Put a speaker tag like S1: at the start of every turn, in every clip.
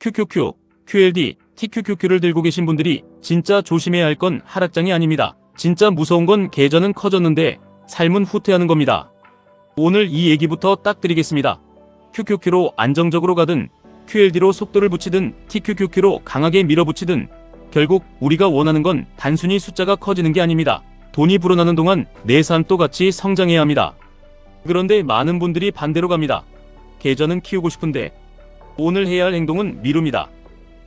S1: QQQ, QLD, TQQQ를 들고 계신 분들이 진짜 조심해야 할 건 하락장이 아닙니다. 진짜 무서운 건 계좌는 커졌는데 삶은 후퇴하는 겁니다. 오늘 이 얘기부터 딱 드리겠습니다. QQQ로 안정적으로 가든 QLD로 속도를 붙이든 TQQQ로 강하게 밀어붙이든 결국 우리가 원하는 건 단순히 숫자가 커지는 게 아닙니다. 돈이 불어나는 동안 내 삶도 같이 성장해야 합니다. 그런데 많은 분들이 반대로 갑니다. 계좌는 키우고 싶은데 오늘 해야 할 행동은 미룹니다.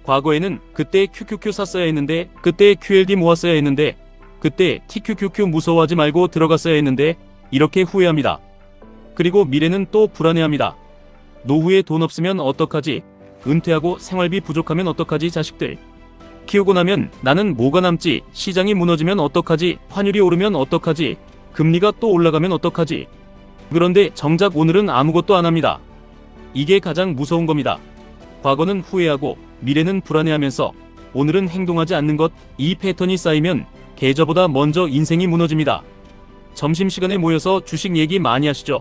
S1: 과거에는 그때 QQQ 샀어야 했는데, 그때 QLD 모았어야 했는데, 그때 TQQQ 무서워하지 말고 들어갔어야 했는데 이렇게 후회합니다. 그리고 미래는 또 불안해합니다. 노후에 돈 없으면 어떡하지? 은퇴하고 생활비 부족하면 어떡하지? 자식들 키우고 나면 나는 뭐가 남지? 시장이 무너지면 어떡하지? 환율이 오르면 어떡하지? 금리가 또 올라가면 어떡하지? 그런데 정작 오늘은 아무것도 안 합니다. 이게 가장 무서운 겁니다. 과거는 후회하고 미래는 불안해하면서 오늘은 행동하지 않는 것, 이 패턴이 쌓이면 계좌보다 먼저 인생이 무너집니다. 점심시간에 모여서 주식 얘기 많이 하시죠?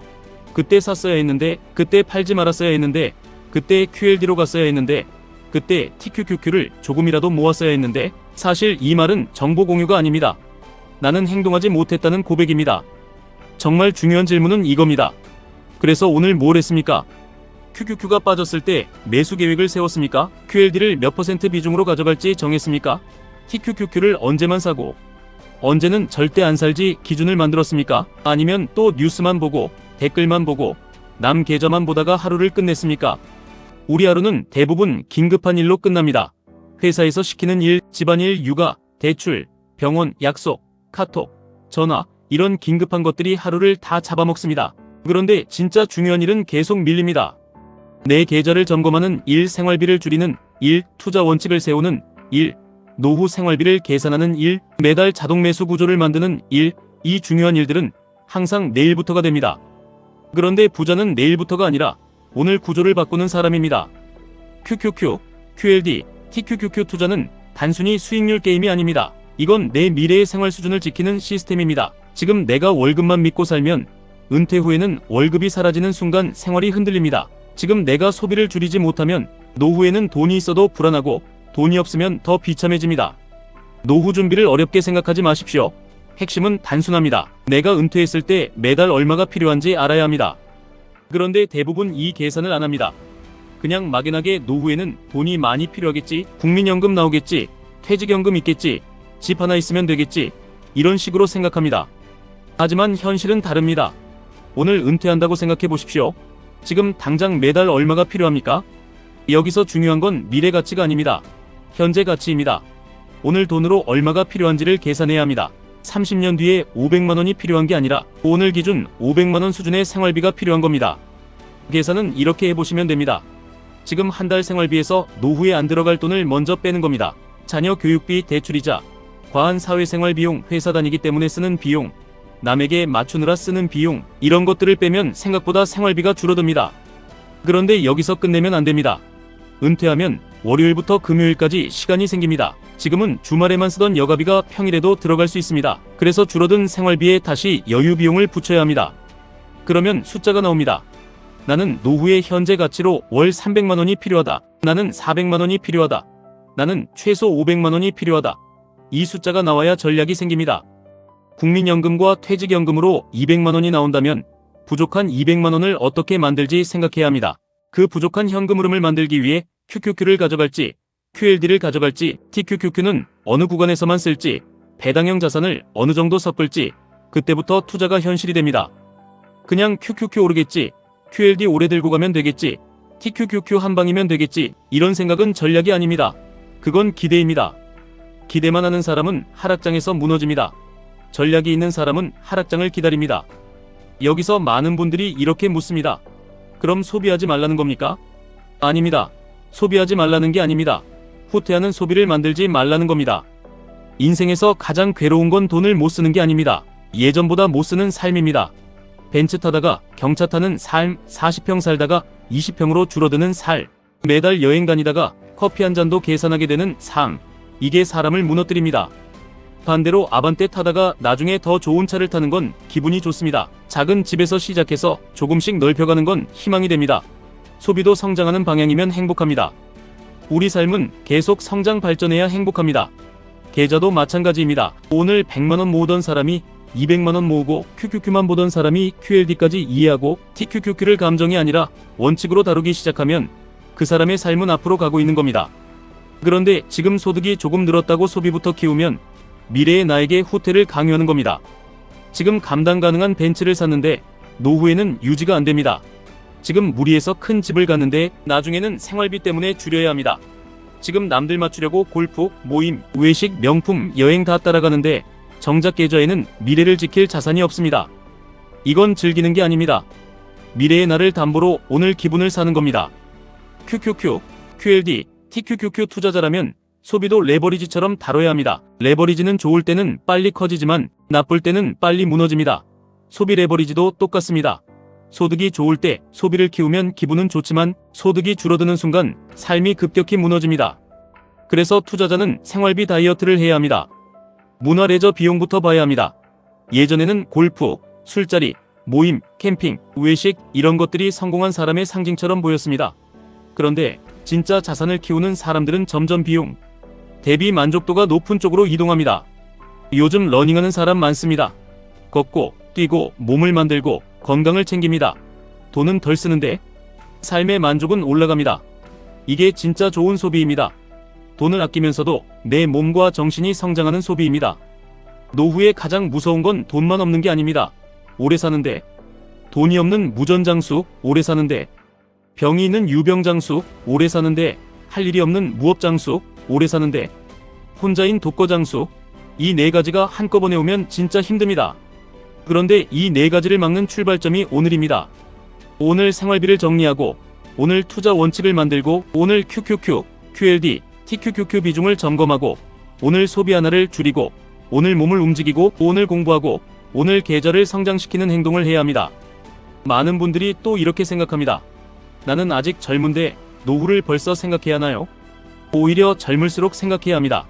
S1: 그때 샀어야 했는데, 그때 팔지 말았어야 했는데, 그때 QLD로 갔어야 했는데, 그때 TQQQ를 조금이라도 모았어야 했는데, 사실 이 말은 정보 공유가 아닙니다. 나는 행동하지 못했다는 고백입니다. 정말 중요한 질문은 이겁니다. 그래서 오늘 뭘 했습니까? QQQ가 빠졌을 때 매수 계획을 세웠습니까? QLD를 몇 % 비중으로 가져갈지 정했습니까? TQQQ를 언제만 사고 언제는 절대 안 살지 기준을 만들었습니까? 아니면 또 뉴스만 보고 댓글만 보고 남 계좌만 보다가 하루를 끝냈습니까? 우리 하루는 대부분 긴급한 일로 끝납니다. 회사에서 시키는 일, 집안일, 육아, 대출, 병원, 약속, 카톡, 전화, 이런 긴급한 것들이 하루를 다 잡아먹습니다. 그런데 진짜 중요한 일은 계속 밀립니다. 내 계좌를 점검하는 일, 생활비를 줄이는 일, 투자 원칙을 세우는 일, 노후 생활비를 계산하는 일, 매달 자동 매수 구조를 만드는 일, 이 중요한 일들은 항상 내일부터가 됩니다. 그런데 부자는 내일부터가 아니라 오늘 구조를 바꾸는 사람입니다. QQQ, QLD, TQQQ 투자는 단순히 수익률 게임이 아닙니다. 이건 내 미래의 생활 수준을 지키는 시스템입니다. 지금 내가 월급만 믿고 살면 은퇴 후에는 월급이 사라지는 순간 생활이 흔들립니다. 지금 내가 소비를 줄이지 못하면 노후에는 돈이 있어도 불안하고 돈이 없으면 더 비참해집니다. 노후 준비를 어렵게 생각하지 마십시오. 핵심은 단순합니다. 내가 은퇴했을 때 매달 얼마가 필요한지 알아야 합니다. 그런데 대부분 이 계산을 안 합니다. 그냥 막연하게 노후에는 돈이 많이 필요하겠지, 국민연금 나오겠지, 퇴직연금 있겠지, 집 하나 있으면 되겠지, 이런 식으로 생각합니다. 하지만 현실은 다릅니다. 오늘 은퇴한다고 생각해 보십시오. 지금 당장 매달 얼마가 필요합니까? 여기서 중요한 건 미래 가치가 아닙니다. 현재 가치입니다. 오늘 돈으로 얼마가 필요한지를 계산해야 합니다. 30년 뒤에 500만원이 필요한 게 아니라 오늘 기준 500만원 수준의 생활비가 필요한 겁니다. 계산은 이렇게 해보시면 됩니다. 지금 한 달 생활비에서 노후에 안 들어갈 돈을 먼저 빼는 겁니다. 자녀 교육비, 대출이자, 과한 사회생활 비용, 회사 다니기 때문에 쓰는 비용, 남에게 맞추느라 쓰는 비용, 이런 것들을 빼면 생각보다 생활비가 줄어듭니다. 그런데 여기서 끝내면 안 됩니다. 은퇴하면 월요일부터 금요일까지 시간이 생깁니다. 지금은 주말에만 쓰던 여가비가 평일에도 들어갈 수 있습니다. 그래서 줄어든 생활비에 다시 여유 비용을 붙여야 합니다. 그러면 숫자가 나옵니다. 나는 노후의 현재 가치로 월 300만원이 필요하다. 나는 400만원이 필요하다. 나는 최소 500만원이 필요하다. 이 숫자가 나와야 전략이 생깁니다. 국민연금과 퇴직연금으로 200만원이 나온다면 부족한 200만원을 어떻게 만들지 생각해야 합니다. 그 부족한 현금 흐름을 만들기 위해 QQQ를 가져갈지, QLD를 가져갈지, TQQQ는 어느 구간에서만 쓸지, 배당형 자산을 어느 정도 섞을지, 그때부터 투자가 현실이 됩니다. 그냥 QQQ 오르겠지, QLD 오래 들고 가면 되겠지, TQQQ 한 방이면 되겠지, 이런 생각은 전략이 아닙니다. 그건 기대입니다. 기대만 하는 사람은 하락장에서 무너집니다. 전략이 있는 사람은 하락장을 기다립니다. 여기서 많은 분들이 이렇게 묻습니다. 그럼 소비하지 말라는 겁니까? 아닙니다. 소비하지 말라는 게 아닙니다. 후퇴하는 소비를 만들지 말라는 겁니다. 인생에서 가장 괴로운 건 돈을 못 쓰는 게 아닙니다. 예전보다 못 쓰는 삶입니다. 벤츠 타다가 경차 타는 삶, 40평 살다가 20평으로 줄어드는 삶, 매달 여행 다니다가 커피 한 잔도 계산하게 되는 삶, 이게 사람을 무너뜨립니다. 반대로 아반떼 타다가 나중에 더 좋은 차를 타는 건 기분이 좋습니다. 작은 집에서 시작해서 조금씩 넓혀가는 건 희망이 됩니다. 소비도 성장하는 방향이면 행복합니다. 우리 삶은 계속 성장 발전해야 행복합니다. 계좌도 마찬가지입니다. 오늘 100만원 모으던 사람이 200만원 모으고 QQQ만 보던 사람이 QLD까지 이해하고 TQQQ를 감정이 아니라 원칙으로 다루기 시작하면 그 사람의 삶은 앞으로 가고 있는 겁니다. 그런데 지금 소득이 조금 늘었다고 소비부터 키우면 미래의 나에게 후퇴를 강요하는 겁니다. 지금 감당 가능한 벤츠를 샀는데 노후에는 유지가 안 됩니다. 지금 무리해서 큰 집을 갔는데 나중에는 생활비 때문에 줄여야 합니다. 지금 남들 맞추려고 골프, 모임, 외식, 명품, 여행 다 따라가는데 정작 계좌에는 미래를 지킬 자산이 없습니다. 이건 즐기는 게 아닙니다. 미래의 나를 담보로 오늘 기분을 사는 겁니다. QQQ, QLD, TQQQ 투자자라면 소비도 레버리지처럼 다뤄야 합니다. 레버리지는 좋을 때는 빨리 커지지만 나쁠 때는 빨리 무너집니다. 소비 레버리지도 똑같습니다. 소득이 좋을 때 소비를 키우면 기분은 좋지만 소득이 줄어드는 순간 삶이 급격히 무너집니다. 그래서 투자자는 생활비 다이어트를 해야 합니다. 문화 레저 비용부터 봐야 합니다. 예전에는 골프, 술자리, 모임, 캠핑, 외식 이런 것들이 성공한 사람의 상징처럼 보였습니다. 그런데 진짜 자산을 키우는 사람들은 점점 비용 대비 만족도가 높은 쪽으로 이동합니다. 요즘 러닝하는 사람 많습니다. 걷고 뛰고 몸을 만들고 건강을 챙깁니다. 돈은 덜 쓰는데 삶의 만족은 올라갑니다. 이게 진짜 좋은 소비입니다. 돈을 아끼면서도 내 몸과 정신이 성장하는 소비입니다. 노후에 가장 무서운 건 돈만 없는 게 아닙니다. 오래 사는데 돈이 없는 무전장수 오래 사는데 병이 있는 유병장수 오래 사는데 할 일이 없는 무업장수 오래 사는데 혼자인 독거장수 이 네 가지가 한꺼번에 오면 진짜 힘듭니다. 그런데 이 네 가지를 막는 출발점이 오늘입니다. 오늘 생활비를 정리하고 오늘 투자 원칙을 만들고 오늘 QQQ, QLD, TQQQ 비중을 점검하고 오늘 소비 하나를 줄이고 오늘 몸을 움직이고 오늘 공부하고 오늘 계좌를 성장시키는 행동을 해야 합니다. 많은 분들이 또 이렇게 생각합니다. 나는 아직 젊은데 노후를 벌써 생각해야 하나요? 오히려 젊을수록 생각해야 합니다.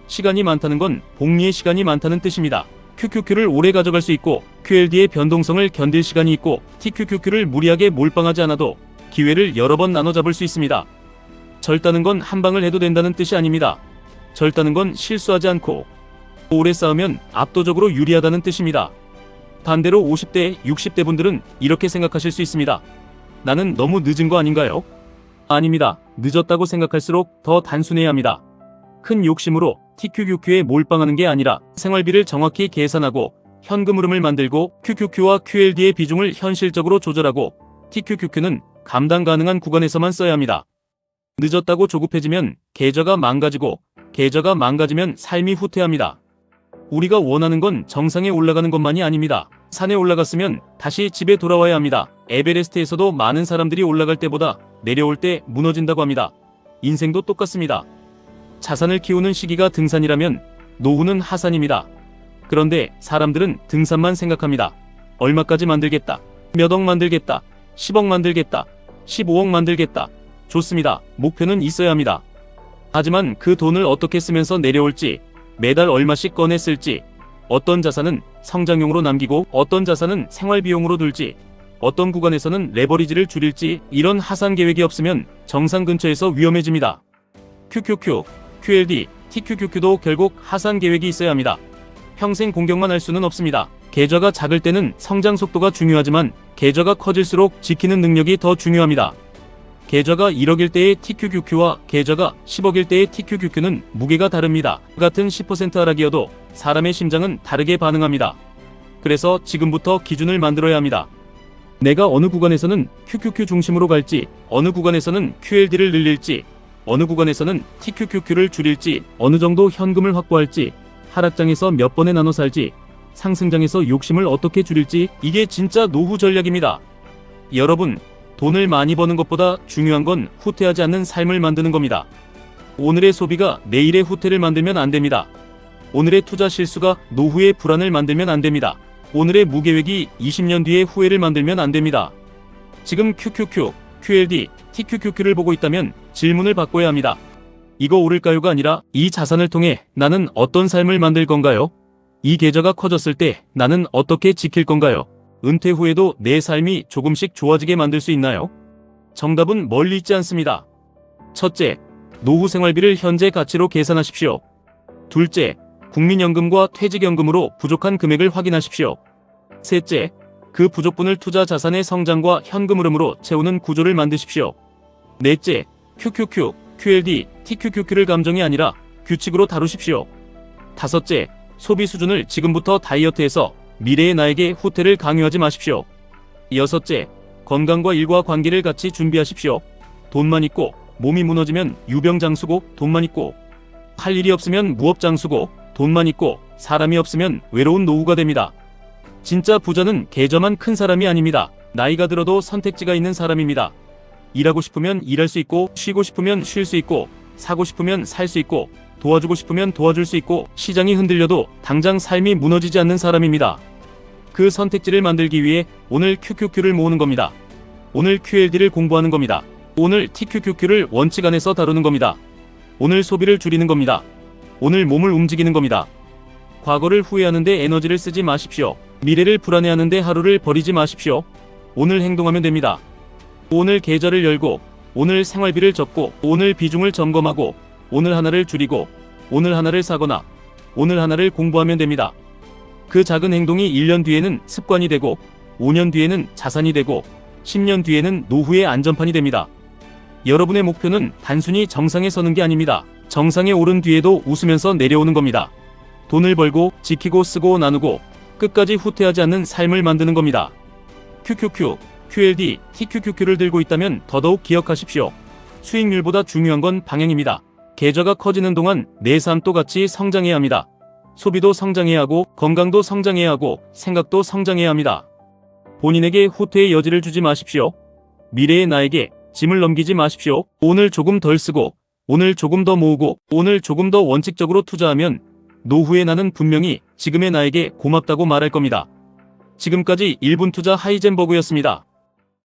S1: 시간이 많다는 건 복리의 시간이 많다는 뜻입니다. QQQ를 오래 가져갈 수 있고 QLD의 변동성을 견딜 시간이 있고 TQQQ를 무리하게 몰빵하지 않아도 기회를 여러 번 나눠 잡을 수 있습니다. 젊다는 건 한 방을 해도 된다는 뜻이 아닙니다. 젊다는 건 실수하지 않고 오래 쌓으면 압도적으로 유리하다는 뜻입니다. 반대로 50대, 60대 분들은 이렇게 생각하실 수 있습니다. 나는 너무 늦은 거 아닌가요? 아닙니다. 늦었다고 생각할수록 더 단순해야 합니다. 큰 욕심으로 TQQQ에 몰빵하는 게 아니라 생활비를 정확히 계산하고 현금 흐름을 만들고 QQQ와 QLD의 비중을 현실적으로 조절하고 TQQQ는 감당 가능한 구간에서만 써야 합니다. 늦었다고 조급해지면 계좌가 망가지고 계좌가 망가지면 삶이 후퇴합니다. 우리가 원하는 건 정상에 올라가는 것만이 아닙니다. 산에 올라갔으면 다시 집에 돌아와야 합니다. 에베레스트에서도 많은 사람들이 올라갈 때보다 내려올 때 무너진다고 합니다. 인생도 똑같습니다. 자산을 키우는 시기가 등산이라면 노후는 하산입니다. 그런데 사람들은 등산만 생각합니다. 얼마까지 만들겠다. 몇 억 만들겠다. 10억 만들겠다. 15억 만들겠다. 좋습니다. 목표는 있어야 합니다. 하지만 그 돈을 어떻게 쓰면서 내려올지, 매달 얼마씩 꺼내 쓸지, 어떤 자산은 성장용으로 남기고 어떤 자산은 생활비용으로 둘지, 어떤 구간에서는 레버리지를 줄일지 이런 하산 계획이 없으면 정상 근처에서 위험해집니다. QQQ, QLD, TQQQ도 결국 하산 계획이 있어야 합니다. 평생 공격만 할 수는 없습니다. 계좌가 작을 때는 성장 속도가 중요하지만 계좌가 커질수록 지키는 능력이 더 중요합니다. 계좌가 1억일 때의 TQQQ와 계좌가 10억일 때의 TQQQ는 무게가 다릅니다. 같은 10% 하락이어도 사람의 심장은 다르게 반응합니다. 그래서 지금부터 기준을 만들어야 합니다. 내가 어느 구간에서는 QQQ 중심으로 갈지, 어느 구간에서는 QLD를 늘릴지, 어느 구간에서는 TQQQ를 줄일지, 어느 정도 현금을 확보할지, 하락장에서 몇 번에 나눠 살지, 상승장에서 욕심을 어떻게 줄일지, 이게 진짜 노후 전략입니다. 여러분, 돈을 많이 버는 것보다 중요한 건 후퇴하지 않는 삶을 만드는 겁니다. 오늘의 소비가 내일의 후퇴를 만들면 안 됩니다. 오늘의 투자 실수가 노후의 불안을 만들면 안 됩니다. 오늘의 무계획이 20년 뒤의 후회를 만들면 안 됩니다. 지금 QQQ, QLD, TQQQ를 보고 있다면 질문을 바꿔야 합니다. 이거 오를까요가 아니라 이 자산을 통해 나는 어떤 삶을 만들 건가요? 이 계좌가 커졌을 때 나는 어떻게 지킬 건가요? 은퇴 후에도 내 삶이 조금씩 좋아지게 만들 수 있나요? 정답은 멀리 있지 않습니다. 첫째, 노후 생활비를 현재 가치로 계산하십시오. 둘째, 국민연금과 퇴직연금으로 부족한 금액을 확인하십시오. 셋째, 그 부족분을 투자 자산의 성장과 현금 흐름으로 채우는 구조를 만드십시오. 넷째, QQQ, QLD, TQQQ를 감정이 아니라 규칙으로 다루십시오. 다섯째, 소비 수준을 지금부터 다이어트해서 미래의 나에게 후퇴를 강요하지 마십시오. 여섯째, 건강과 일과 관계를 같이 준비하십시오. 돈만 있고 몸이 무너지면 유병장수고 돈만 있고 할 일이 없으면 무업장수고 돈만 있고 사람이 없으면 외로운 노후가 됩니다. 진짜 부자는 계좌만 큰 사람이 아닙니다. 나이가 들어도 선택지가 있는 사람입니다. 일하고 싶으면 일할 수 있고 쉬고 싶으면 쉴 수 있고 사고 싶으면 살 수 있고 도와주고 싶으면 도와줄 수 있고 시장이 흔들려도 당장 삶이 무너지지 않는 사람입니다. 그 선택지를 만들기 위해 오늘 QQQ를 모으는 겁니다. 오늘 QLD를 공부하는 겁니다. 오늘 TQQQ를 원칙 안에서 다루는 겁니다. 오늘 소비를 줄이는 겁니다. 오늘 몸을 움직이는 겁니다. 과거를 후회하는데 에너지를 쓰지 마십시오. 미래를 불안해하는데 하루를 버리지 마십시오. 오늘 행동하면 됩니다. 오늘 계좌를 열고 오늘 생활비를 적고 오늘 비중을 점검하고 오늘 하나를 줄이고 오늘 하나를 사거나 오늘 하나를 공부하면 됩니다. 그 작은 행동이 1년 뒤에는 습관이 되고 5년 뒤에는 자산이 되고 10년 뒤에는 노후의 안전판이 됩니다. 여러분의 목표는 단순히 정상에 서는 게 아닙니다. 정상에 오른 뒤에도 웃으면서 내려오는 겁니다. 돈을 벌고 지키고 쓰고 나누고 끝까지 후퇴하지 않는 삶을 만드는 겁니다. QQQ, QLD, TQQQ를 들고 있다면 더더욱 기억하십시오. 수익률보다 중요한 건 방향입니다. 계좌가 커지는 동안 내 삶도 같이 성장해야 합니다. 소비도 성장해야 하고 건강도 성장해야 하고 생각도 성장해야 합니다. 본인에게 후퇴의 여지를 주지 마십시오. 미래의 나에게 짐을 넘기지 마십시오. 오늘 조금 덜 쓰고 오늘 조금 더 모으고 오늘 조금 더 원칙적으로 투자하면 노후의 나는 분명히 지금의 나에게 고맙다고 말할 겁니다. 지금까지 1분 투자 하이젠버그였습니다.